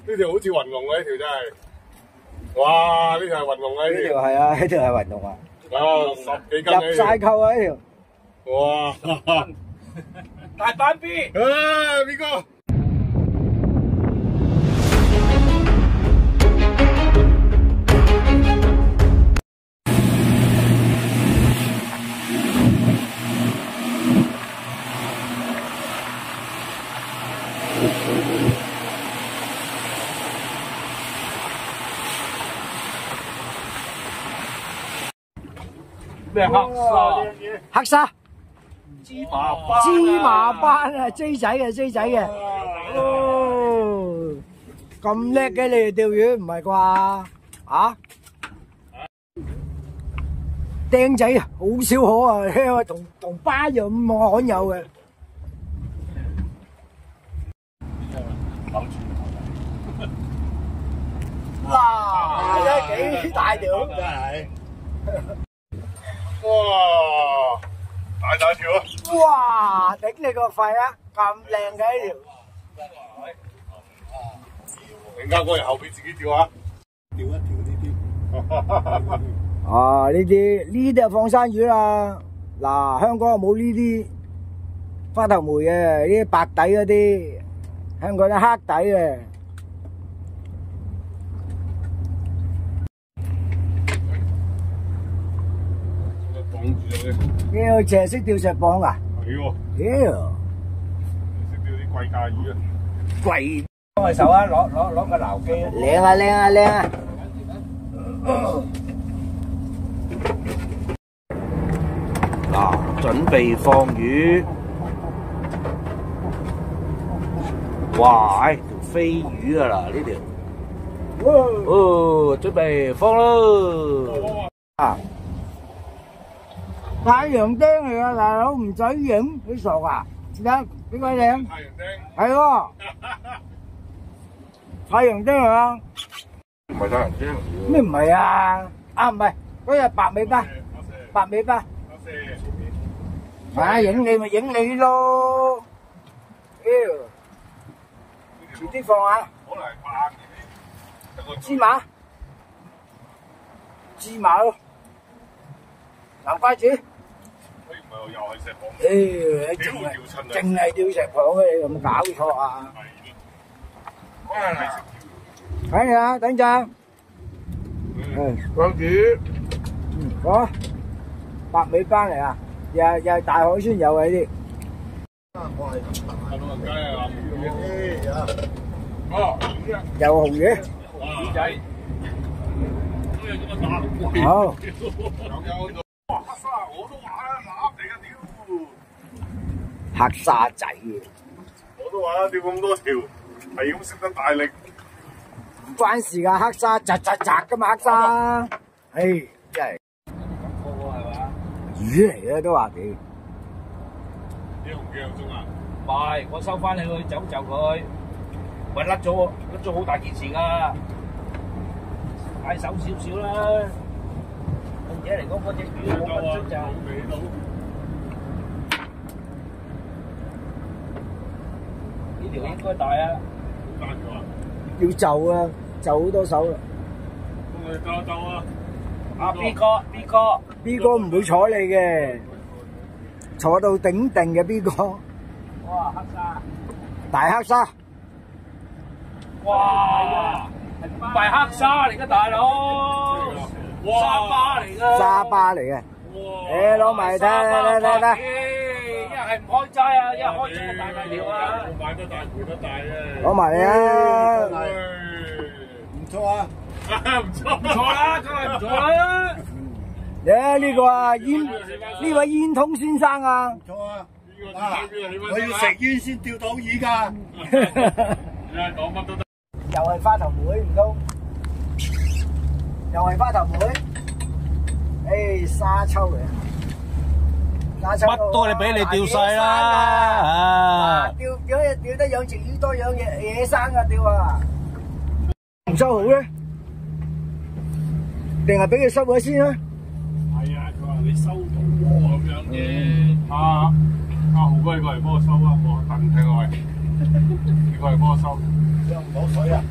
呢條好似雲龍啊！呢條真係，哇！呢條係雲龍啊！呢條係啊，呢條係雲龍啊！啊，10幾斤入晒扣啊！呢條。哇！大班 B， 啊，邊個？咩黑沙？黑沙。芝麻斑。芝麻斑啊，J仔嘅，J仔嘅。哦，咁叻嘅你哋釣魚唔係啩？啊？釘仔好少可啊，因為同巴一樣咁罕有嘅。哇！真係幾大條，真係。哇！大條啊！哇！頂你個肺啊！咁靚嘅呢條。陣間過嚟後邊自己釣啊！釣一條呢啲。啊！呢啲係放生魚啦。嗱，香港又冇呢啲花頭梅嘅，呢啲白底嗰啲，香港啲黑底嘅。妖，淨係識釣石蚌啊？係喎。妖，識釣啲貴價魚啊！貴。幫佢手啊！攞個撈機。靚啊靚啊靚啊！嗱，準備放魚。哇！條飛魚啊嗱，呢條。哦，準備放咯。啊！太陽釘嚟噶，大佬唔使影，你傻啊？而家幾鬼靚？太陽釘。係喎，太陽釘嚟啊！唔係太陽釘。咩唔係啊？啊唔係，嗰隻白尾巴，白尾巴。啊！影你咪影你咯。妖，遲啲放下。可能係白嘅。芝麻，芝麻咯，南瓜子。又係石蚌。淨係釣石蚌嘅，你有冇搞錯啊？睇下，等陣。關子。好，白尾斑嚟啊！又係大海鮮有嘅呢啲。老人家啊！哦，有紅魚。魚仔。都有咁嘅大。好。哇！黑沙我都話啦，鴨嚟嘅屌。黑沙仔。我都話啦，釣咁多條，係咁識得大力。唔關事㗎，黑沙扎㗎嘛，黑沙。唉，真係。魚嚟嘅都話幾。啲紅幾有鐘啊？唔係，我收翻你去走就佢，喂甩咗好大件事㗎，快手少少啦。而且嚟講嗰隻魚冇分鐘咋。呢條應該大啊。大咗啊！要就啊，就好多手啦。咁我哋鬥啊！阿 B 哥唔會睬你嘅，坐到頂定嘅 B 哥。哇，黑沙！大黑沙。哇！唔係黑沙嚟嘅大佬，沙巴嚟㗎。沙巴嚟嘅。誒，攞埋睇。一係唔開齋啊，一開齋大條啊。買得大賠得大啊！攞埋你啊！唔錯啊！唔錯啦，梗係唔錯啦。呢個啊呢位煙通先生啊。唔錯啊！我要食煙先釣到魚㗎。講乜都得。又係花頭妹唔通？又係花頭妹？誒，沙抽嚟。乜都你俾你釣晒啦！釣得養殖魚多養野生啊釣啊！唔收好咧？定係俾佢收咗先啊？係啊，佢話你收到喎咁樣嘅。阿豪哥，你過嚟幫我收啊！我等睇我喂，你過嚟幫我收。收唔到水啊！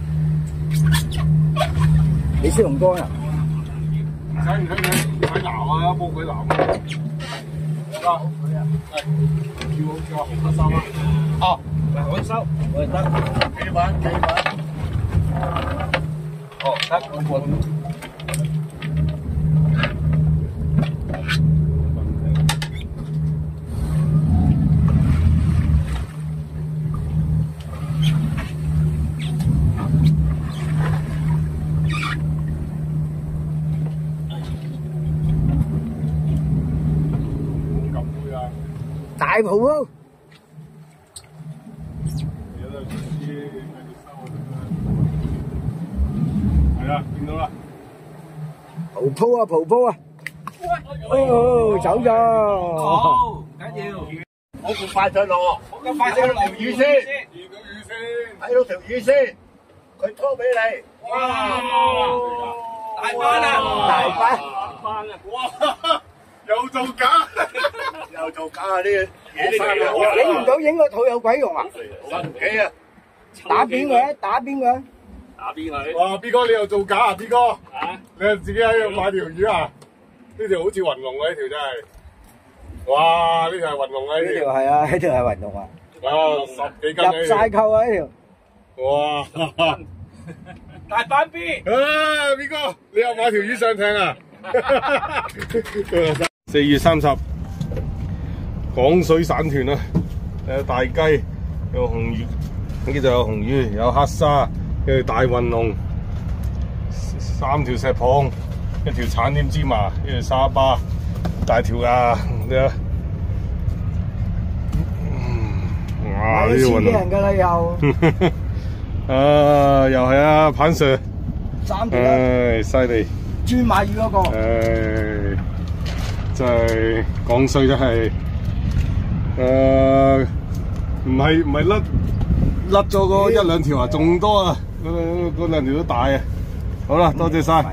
你識用乾啊？唔使熬啊，幫佢熬啊。好啦，係叫紅黑衫啊。哦，嗱，我收，我哋得。幾碗？哦，得。大鋪咯。係啊，見到啦。蒲鋪啊，蒲鋪啊。哦，走咗。好，唔緊要。我咁快上落，我咁快上落條魚先，見到魚先，睇到條魚先，佢拖俾你。哇！大班啊！大班。哇！又做假，又做假啊！呢嘢影唔到影個肚有鬼用啊？神奇啊！打邊佢，打邊佢。打邊佢。哇！B 哥你又做假啊！B 哥，你又自己喺度買條魚啊？呢條好似雲龍啊！呢條真係，哇！呢條係雲龍啊！呢條係啊，呢條係雲龍啊。啊，10幾斤入晒扣啊！呢條。哇！大班 B。啊，B 哥，你又買條魚上艇啊？4月30，廣水散團啊！有大雞，有紅魚，呢度有紅魚，有黑沙，跟住大雲龍，3條石蚌，一條橙點芝麻，一條沙巴，大條啊！你啊，哇！呢條雲龍，人㗎啦又。啊，又係啊，彭 Sir， 3條。唉，犀利。專買魚嗰個。唉，真係講衰真係，唔係甩咗嗰1兩條啊，仲多啊，嗰2條都大啊。好啦，多謝晒。